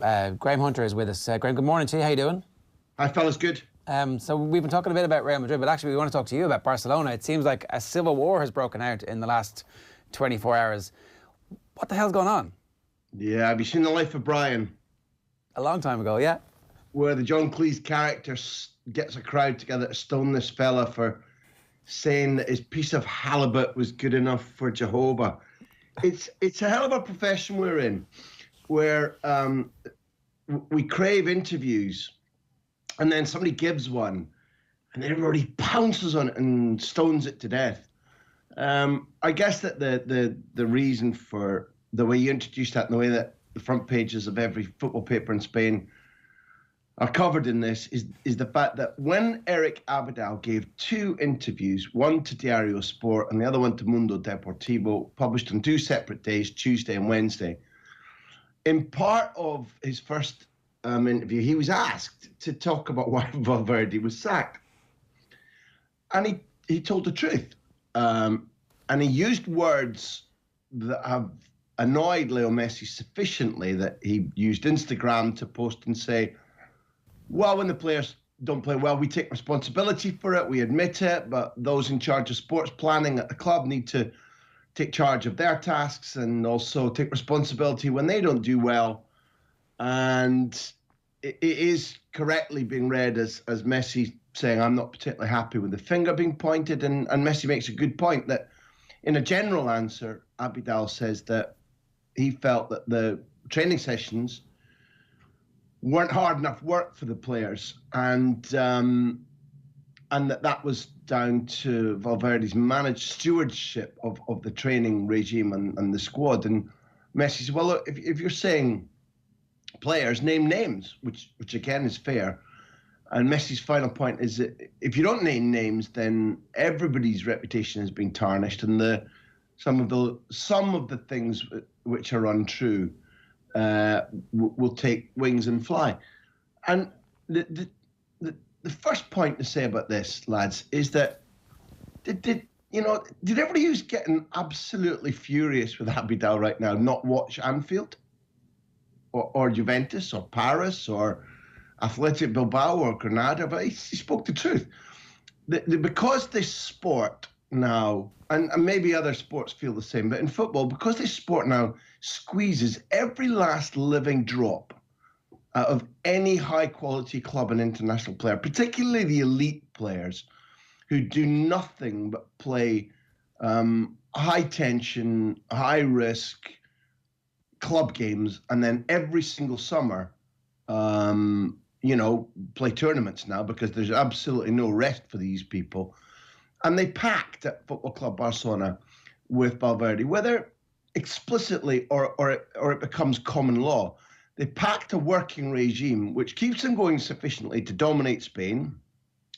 Graham Hunter is with us. Graham, good morning to you. How you doing? Hi, fellas. Good. So we've been talking a bit about Real Madrid, but actually we want to talk to you about Barcelona. It seems like a civil war has broken out in the last 24 hours. What the hell's going on? Yeah, have you seen The Life of Brian? A long time ago, yeah. Where the John Cleese character gets a crowd together to stone this fella for saying that his piece of halibut was good enough for Jehovah. It's a hell of a profession we're in, where we crave interviews, and then somebody gives one, and everybody pounces on it and stones it to death. I guess that the reason for the way you introduced that and the way that the front pages of every football paper in Spain are covered in this is the fact that when Eric Abidal gave two interviews, one to Diario Sport and the other one to Mundo Deportivo, published on two separate days, Tuesday and Wednesday, in part of his first interview, he was asked to talk about why Valverde was sacked. And he told the truth. And he used words that have annoyed Leo Messi sufficiently that he used Instagram to post and say, well, when the players don't play well, we take responsibility for it, we admit it, but those in charge of sports planning at the club need to take charge of their tasks and also take responsibility when they don't do well. And it is correctly being read as Messi saying, I'm not particularly happy with the finger being pointed, and Messi makes a good point that in a general answer, Abidal says that he felt that the training sessions weren't hard enough work for the players, and that was down to Valverde's managed stewardship of the training regime and the squad. And Messi said, well, look, if you're saying players, name names, which again is fair. And Messi's final point is that if you don't name names, then everybody's reputation has been tarnished, and some of the things which are untrue will take wings and fly. And the first point to say about this, lads, is that did everybody who's getting absolutely furious with Abidal right now not watch Anfield or Juventus or Paris or Athletic Bilbao or Granada? But he spoke the truth. Because this sport now, and maybe other sports feel the same, but in football, because this sport now squeezes every last living drop out of any high-quality club and international player, particularly the elite players who do nothing but play high-tension, high-risk club games, and then every single summer, play tournaments now because there's absolutely no rest for these people. And they packed at Football Club Barcelona with Valverde, whether explicitly or it becomes common law. They packed a working regime which keeps them going sufficiently to dominate Spain,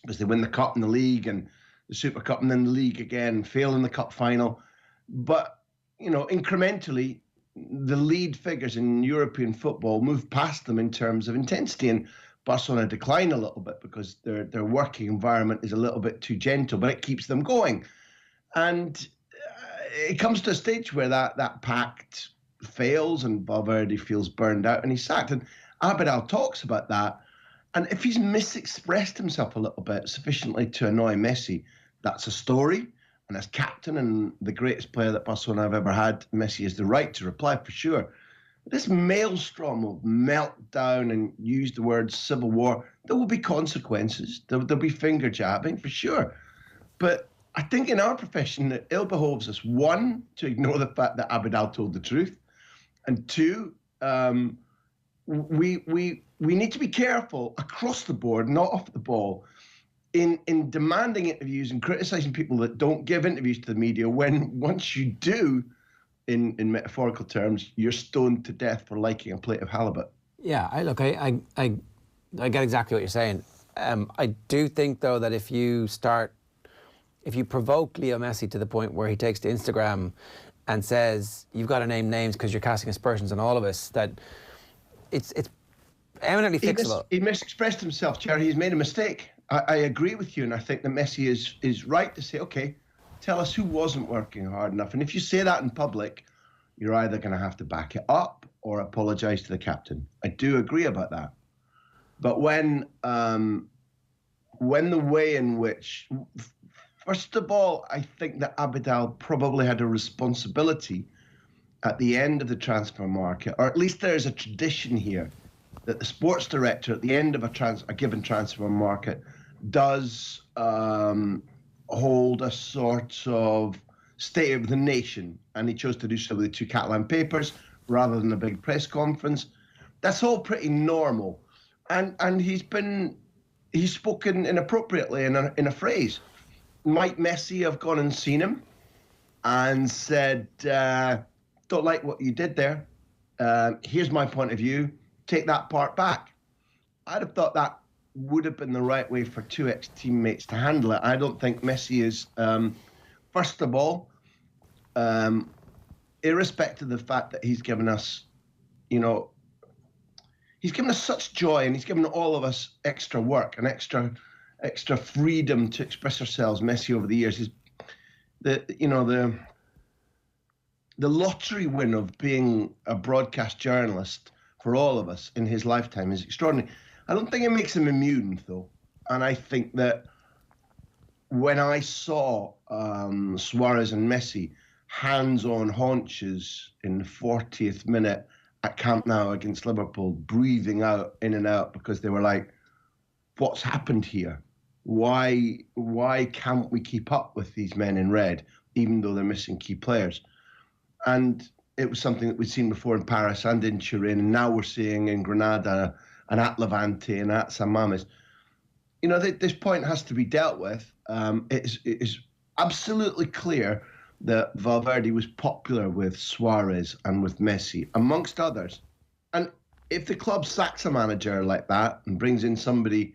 because they win the Cup and the League and the Super Cup and then the League again, fail in the Cup final. But, incrementally, the lead figures in European football move past them in terms of intensity, and Barcelona decline a little bit because their working environment is a little bit too gentle, but it keeps them going. And it comes to a stage where that pact fails and Valverde feels burned out and he's sacked. And Abidal talks about that. And if he's misexpressed himself a little bit sufficiently to annoy Messi, that's a story. And as captain and the greatest player that Barcelona have ever had, Messi has the right to reply for sure. This maelstrom of meltdown and use the word civil war, there will be consequences. There'll be finger jabbing for sure. But I think in our profession, it ill behoves us, one, to ignore the fact that Abidal told the truth, and two, we need to be careful across the board, not off the ball, in demanding interviews and criticizing people that don't give interviews to the media, when once you do, in metaphorical terms, you're stoned to death for liking a plate of halibut. Yeah, I get exactly what you're saying. I do think, though, that if you provoke Leo Messi to the point where he takes to Instagram and says, you've got to name names because you're casting aspersions on all of us, that it's eminently fixable. He misexpressed himself, Jerry. He's made a mistake. I agree with you, and I think that Messi is right to say, okay, tell us who wasn't working hard enough. And if you say that in public, you're either going to have to back it up or apologise to the captain. I do agree about that. But when the way in which, first of all, I think that Abidal probably had a responsibility at the end of the transfer market, or at least there is a tradition here that the sports director at the end of a given transfer market does hold a sort of state of the nation, and he chose to do so with the two Catalan papers rather than a big press conference. That's all pretty normal, and he's spoken inappropriately in a phrase. Might Messi have gone and seen him and said, "Don't like what you did there. Here's my point of view. Take that part back"? I'd have thought that would have been the right way for two ex-teammates to handle it. I don't think Messi is, first of all, irrespective of the fact that he's given us, he's given us such joy, and he's given all of us extra work and extra freedom to express ourselves. Messi over the years is the lottery win of being a broadcast journalist for all of us in his lifetime is extraordinary. I don't think it makes him immune, though. And I think that when I saw Suarez and Messi hands on haunches in the 40th minute at Camp Nou against Liverpool, breathing out in and out because they were like, what's happened here? Why can't we keep up with these men in red, even though they're missing key players? And it was something that we'd seen before in Paris and in Turin, and now we're seeing in Granada and at Levante and at San Mames. This point has to be dealt with. It is absolutely clear that Valverde was popular with Suarez and with Messi, amongst others. And if the club sacks a manager like that and brings in somebody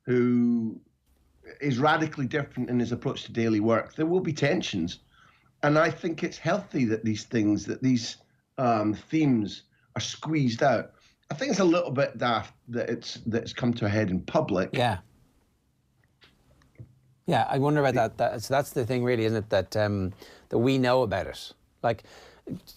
who is radically different in his approach to daily work, there will be tensions. And I think it's healthy that these themes are squeezed out. I think it's a little bit daft that it's come to a head in public. Yeah. Yeah, I wonder about that. So that's the thing, really, isn't it? That we know about it. Like,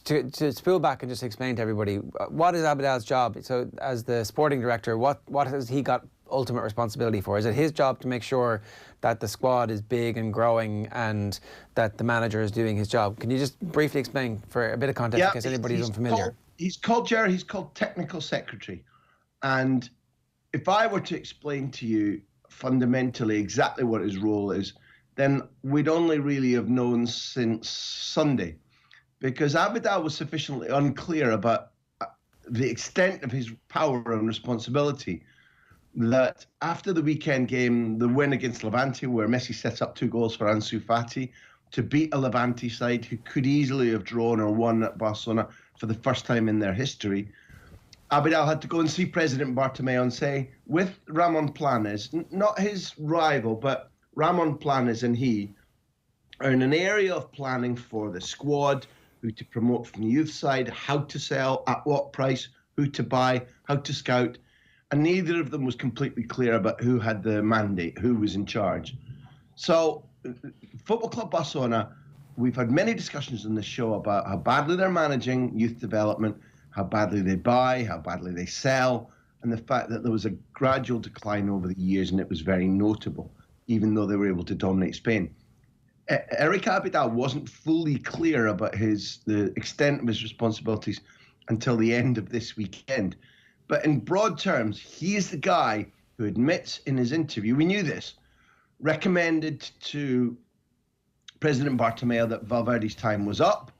to spool back and just explain to everybody, what is Abidal's job? So, as the sporting director, what has he got ultimate responsibility for? Is it his job to make sure that the squad is big and growing and that the manager is doing his job? Can you just briefly explain for a bit of context in case anybody's unfamiliar? He's called technical secretary. And if I were to explain to you fundamentally exactly what his role is, then we'd only really have known since Sunday, because Abidal was sufficiently unclear about the extent of his power and responsibility that after the weekend game, the win against Levante, where Messi set up 2 goals for Ansu Fati to beat a Levante side who could easily have drawn or won at Barcelona for the first time in their history, Abidal had to go and see President Bartomeu and say, with Ramon Planes, not his rival, but Ramon Planes and he are in an area of planning for the squad, who to promote from the youth side, how to sell, at what price, who to buy, how to scout. And neither of them was completely clear about who had the mandate, who was in charge. So Football Club Barcelona, we've had many discussions on this show about how badly they're managing youth development, how badly they buy, how badly they sell, and the fact that there was a gradual decline over the years, and it was very notable, even though they were able to dominate Spain. Eric Abidal wasn't fully clear about the extent of his responsibilities until the end of this weekend. But in broad terms, he is the guy who admits in his interview, we knew this, recommended to President Bartomeu that Valverde's time was up,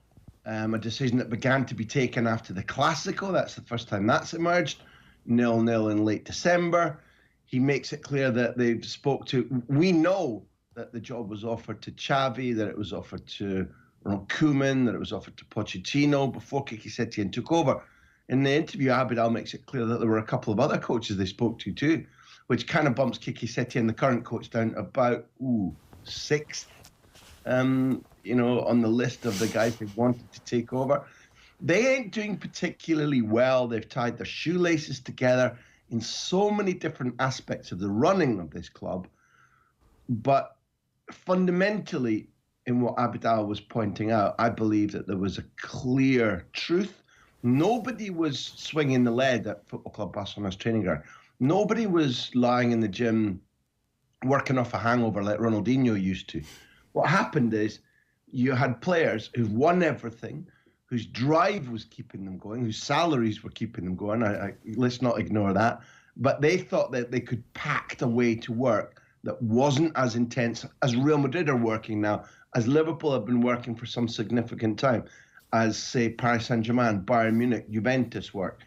a decision that began to be taken after the Clásico. That's the first time that's emerged, 0-0 in late December. He makes it clear that they spoke to, we know that the job was offered to Xavi, that it was offered to Koeman, that it was offered to Pochettino before Kiki Setien took over. In the interview, Abidal makes it clear that there were a couple of other coaches they spoke to too, which kind of bumps Kiki Setien, the current coach, down to about sixth, on the list of the guys they wanted to take over. They ain't doing particularly well. They've tied their shoelaces together in so many different aspects of the running of this club. But fundamentally, in what Abidal was pointing out, I believe that there was a clear truth Nobody was swinging the lead at Football Club Barcelona's training ground. Nobody was lying in the gym working off a hangover like Ronaldinho used to. What happened is you had players who won everything, whose drive was keeping them going, whose salaries were keeping them going. Let's not ignore that. But they thought that they could pact a way to work that wasn't as intense as Real Madrid are working now, as Liverpool have been working for some significant time, as, say, Paris Saint-Germain, Bayern Munich, Juventus work.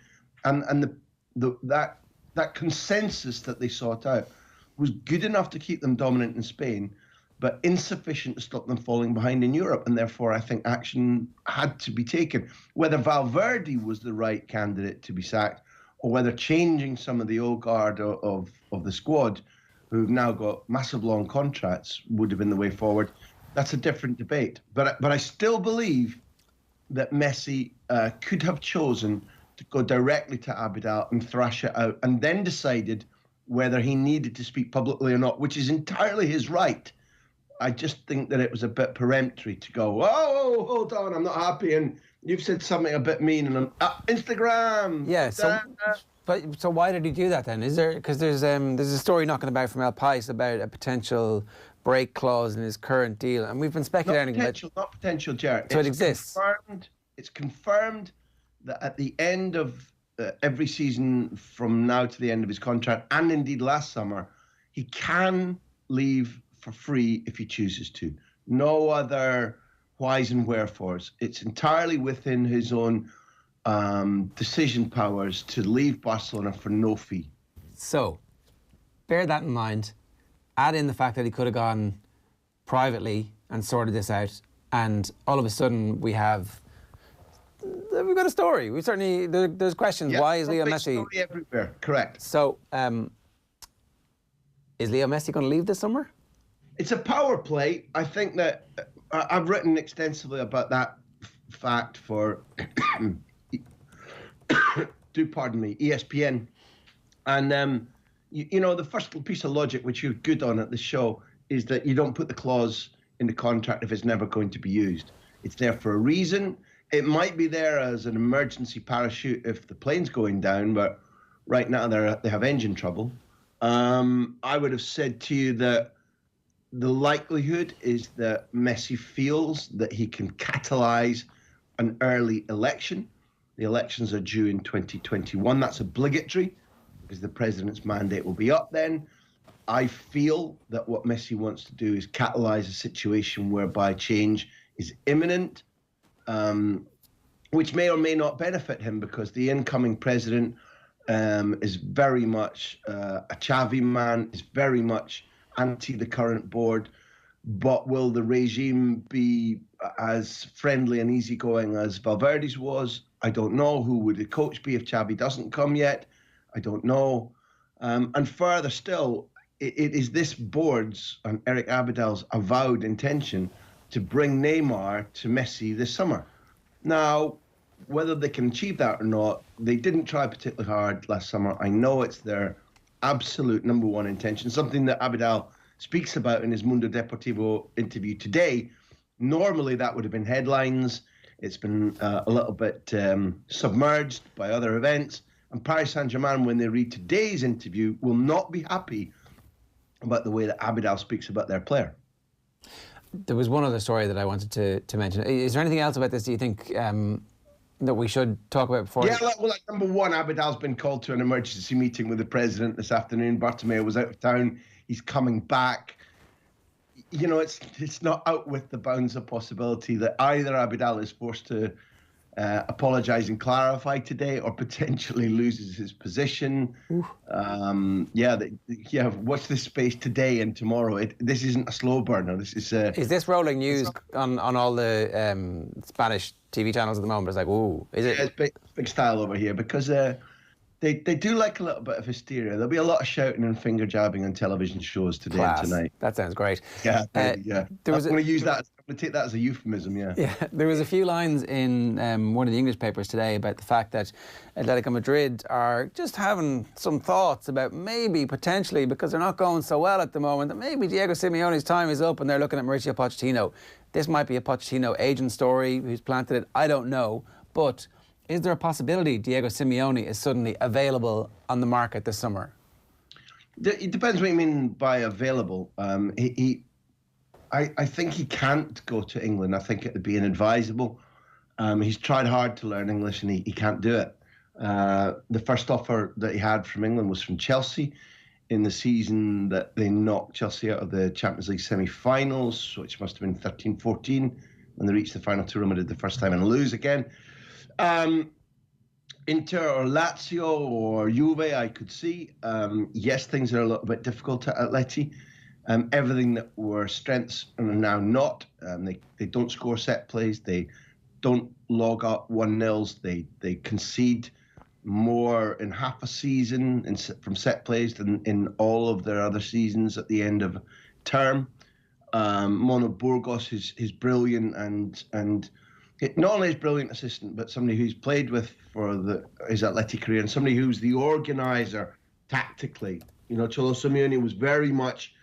And that consensus that they sought out was good enough to keep them dominant in Spain, but insufficient to stop them falling behind in Europe. And therefore, I think action had to be taken. Whether Valverde was the right candidate to be sacked, or whether changing some of the old guard of the squad, who've now got massive long contracts, would have been the way forward, that's a different debate. But I still believe that Messi could have chosen to go directly to Abidal and thrash it out, and then decided whether he needed to speak publicly or not, which is entirely his right. I just think that it was a bit peremptory to go, oh, hold on, I'm not happy, and you've said something a bit mean, and I'm Instagram. Yeah. So why did he do that then? Is there, because there's a story knocking about from El Pais about a potential break clause in his current deal, and we've been speculating not potential, Jared. So it exists. It's confirmed that at the end of every season from now to the end of his contract, and indeed last summer, he can leave for free if he chooses to. No other whys and wherefores. It's entirely within his own decision powers to leave Barcelona for no fee. So, bear that in mind. Add in the fact that he could have gone privately and sorted this out, and all of a sudden we've got a story. We certainly there's questions. Why is Leo Messi? Story everywhere. Correct. So, is Leo Messi going to leave this summer? It's a power play. I think that I've written extensively about that fact for, pardon me, ESPN. And, you know, the first piece of logic, which you're good on at the show, is that you don't put the clause in the contract if it's never going to be used. It's there for a reason. It might be there as an emergency parachute if the plane's going down, but right now they have engine trouble. I would have said to you that the likelihood is that Messi feels that he can catalyze an early election. The elections are due in 2021. That's obligatory because the president's mandate will be up then. I feel that what Messi wants to do is catalyze a situation whereby change is imminent, which may or may not benefit him because the incoming president is very much a Xavi man, is very much anti the current board. But will the regime be as friendly and easygoing as Valverde's was? I don't know. Who would the coach be if Xavi doesn't come yet? I don't know. And further still, it is this board's and Eric Abidal's avowed intention to bring Neymar to Messi this summer. Now, whether they can achieve that or not, they didn't try particularly hard last summer. I know it's their absolute number one intention, something that Abidal speaks about in his Mundo Deportivo interview today. Normally, that would have been headlines. It's been a little bit submerged by other events. And Paris Saint-Germain, when they read today's interview, will not be happy about the way that Abidal speaks about their player. There was one other story that I wanted to mention. Is there anything else about this, do you think, that we should talk about before? Yeah, well, number one, Abidal's been called to an emergency meeting with the president this afternoon. Bartomeu was out of town. He's coming back. You know, it's not out with the bounds of possibility that either Abidal is forced to apologise and clarify today, or potentially loses his position. Watch this space today and tomorrow. This isn't a slow burner. This is. Is this rolling news on all the Spanish TV channels at the moment? It's like, ooh, is it? Yeah, it's big style over here because they do like a little bit of hysteria. There'll be a lot of shouting and finger jabbing on television shows today and tonight. That sounds great. Yeah, yeah. I'm going to use that. I'm going to take that as a euphemism. Yeah. Yeah. There was a few lines in one of the English papers today about the fact that Atletico Madrid are just having some thoughts about maybe potentially, because they're not going so well at the moment, that maybe Diego Simeone's time is up and they're looking at Mauricio Pochettino. This might be a Pochettino agent story who's planted it. I don't know, but Is there a possibility Diego Simeone is suddenly available on the market this summer? It depends what you mean by available. I think he can't go to England. I think it would be inadvisable. He's tried hard to learn English and he can't do it. The first offer that he had from England was from Chelsea in the season that they knocked Chelsea out of the Champions League semi-finals, which must have been 13-14, when they reached the final to Real Madrid the first time and lose again. Inter or Lazio or Juve, I could see. Yes, things are a little bit difficult at Atleti. Everything that were strengths are now not. They don't score set plays. They don't log up 1-0s. They concede more in half a season from set plays than in all of their other seasons at the end of term. Mono Burgos is brilliant and not only his brilliant assistant, but somebody who's played with for his Atleti career and somebody who's the organizer tactically. Cholo Simeone was very much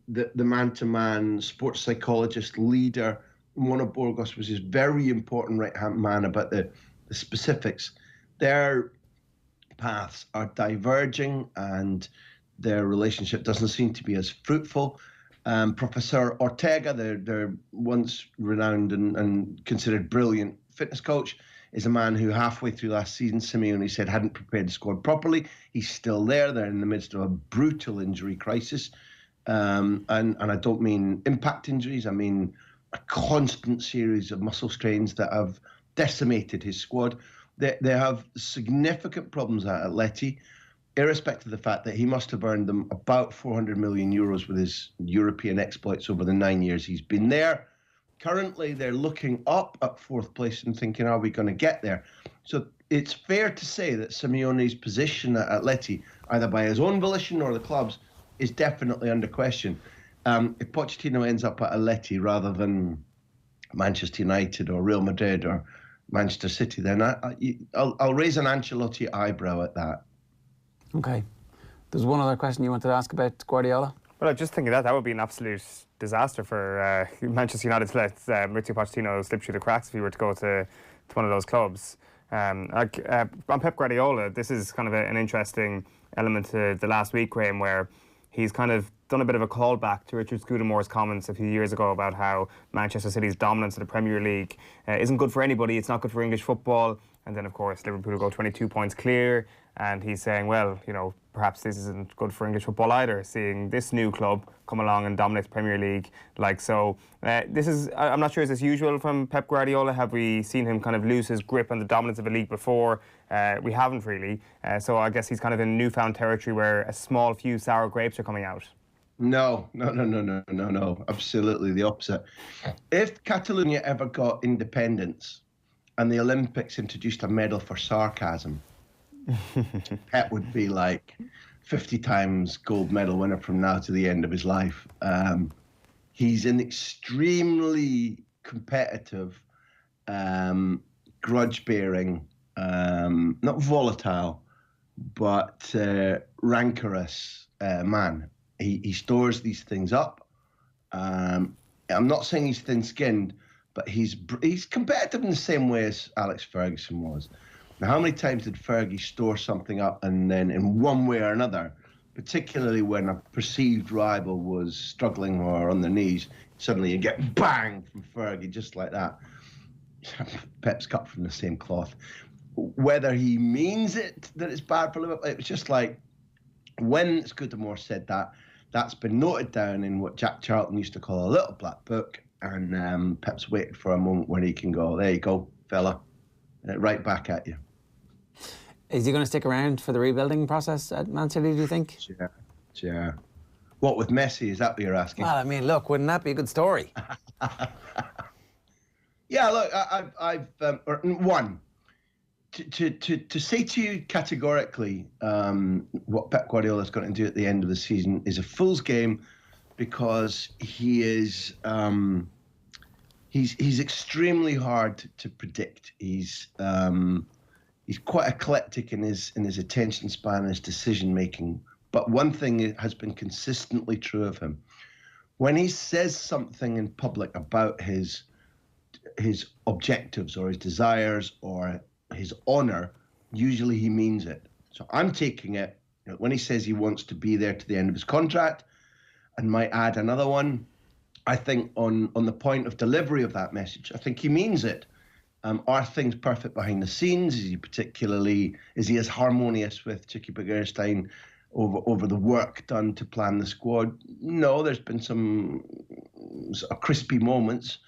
the man-to-man sports psychologist leader. Mono Burgos was his very important right-hand man about the specifics. Their paths are diverging and their relationship doesn't seem to be as fruitful. Professor Ortega, their once renowned and considered brilliant fitness coach, is a man who halfway through last season, Simeone said, hadn't prepared the squad properly. He's still there. They're in the midst of a brutal injury crisis. And I don't mean impact injuries. I mean a constant series of muscle strains that have decimated his squad. They have significant problems at Atleti, irrespective of the fact that he must have earned them about 400 million euros with his European exploits over the 9 years he's been there. Currently, they're looking up at fourth place and thinking, are we going to get there? So it's fair to say that Simeone's position at Atleti, either by his own volition or the club's, is definitely under question. If Pochettino ends up at Atleti rather than Manchester United or Real Madrid or Manchester City, then I'll raise an Ancelotti eyebrow at that. Okay. There's one other question you wanted to ask about Guardiola? Well, I just think that would be an absolute disaster for Manchester United to let Mauricio Pochettino slip through the cracks if he were to go to one of those clubs. On Pep Guardiola, this is kind of an interesting element to the last week, Graham, where he's kind of done a bit of a callback to Richard Scudamore's comments a few years ago about how Manchester City's dominance of the Premier League isn't good for anybody. It's not good for English football. And then, of course, Liverpool will go 22 points clear. And he's saying, well, perhaps this isn't good for English football either, seeing this new club come along and dominate the Premier League like so. This is, I'm not sure, is this usual from Pep Guardiola? Have we seen him kind of lose his grip on the dominance of a league before? We haven't really. So I guess he's kind of in newfound territory where a small few sour grapes are coming out. No. Absolutely the opposite. If Catalonia ever got independence and the Olympics introduced a medal for sarcasm, Pep would be like 50 times gold medal winner from now to the end of his life. He's an extremely competitive, grudge-bearing, not volatile, but rancorous man. He stores these things up. I'm not saying he's thin-skinned, but he's competitive in the same way as Alex Ferguson was. Now, how many times did Fergie store something up and then in one way or another, particularly when a perceived rival was struggling or on their knees, suddenly you get bang from Fergie just like that. Pep's cut from the same cloth. Whether he means it, that it's bad for Liverpool, it was just like when Scudamore said that, that's been noted down in what Jack Charlton used to call a little black book, and Pep's waited for a moment when he can go, there you go, fella, right back at you. Is he going to stick around for the rebuilding process at Man City, do you think? Yeah. What, with Messi? Is that what you're asking? Well, I mean, look, wouldn't that be a good story? Yeah, look, I've one, to say to you categorically what Pep Guardiola is going to do at the end of the season is a fool's game, because he's extremely hard to predict. He's quite eclectic in his attention span and his decision making. But one thing has been consistently true of him: when he says something in public about his objectives or his desires or his honour, usually he means it. So I'm taking it, when he says he wants to be there to the end of his contract, and might add another one, I think on the point of delivery of that message, I think he means it. Are things perfect behind the scenes? Is he as harmonious with Chicky Begiristain over the work done to plan the squad? No, there's been some crispy moments.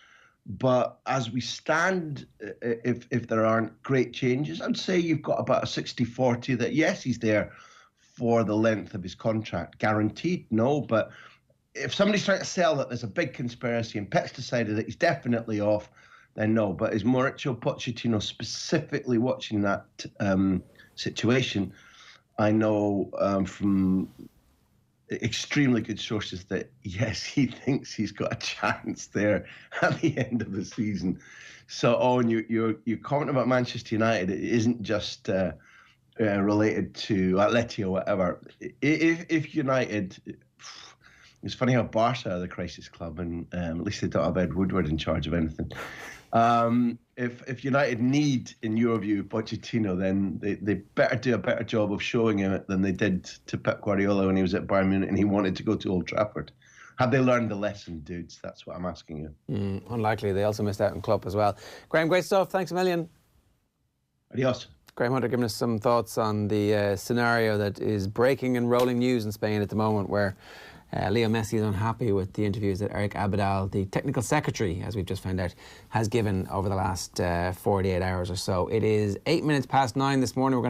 But as we stand, if there aren't great changes, I'd say you've got about a 60-40 that, yes, he's there for the length of his contract. Guaranteed, no. But if somebody's trying to sell that there's a big conspiracy and Pep's decided that he's definitely off, then no. But is Mauricio Pochettino specifically watching that situation? I know from extremely good sources that, yes, he thinks he's got a chance there at the end of the season. So, Owen, your comment about Manchester United, it isn't just related to Atleti or whatever. If United... It's funny how Barca are the crisis club, and at least they don't have Ed Woodward in charge of anything. If United need, in your view, Pochettino, then they better do a better job of showing him it than they did to Pep Guardiola when he was at Bayern Munich and he wanted to go to Old Trafford. Have they learned the lesson, dudes? That's what I'm asking you. Unlikely. They also missed out on Klopp as well. Graham, great stuff. Thanks a million. Adios. Graham Hunter giving us some thoughts on the scenario that is breaking and rolling news in Spain at the moment, where Leo Messi is unhappy with the interviews that Eric Abidal, the technical secretary, as we've just found out, has given over the last 48 hours or so. It is 8 minutes past 9 this morning. We're going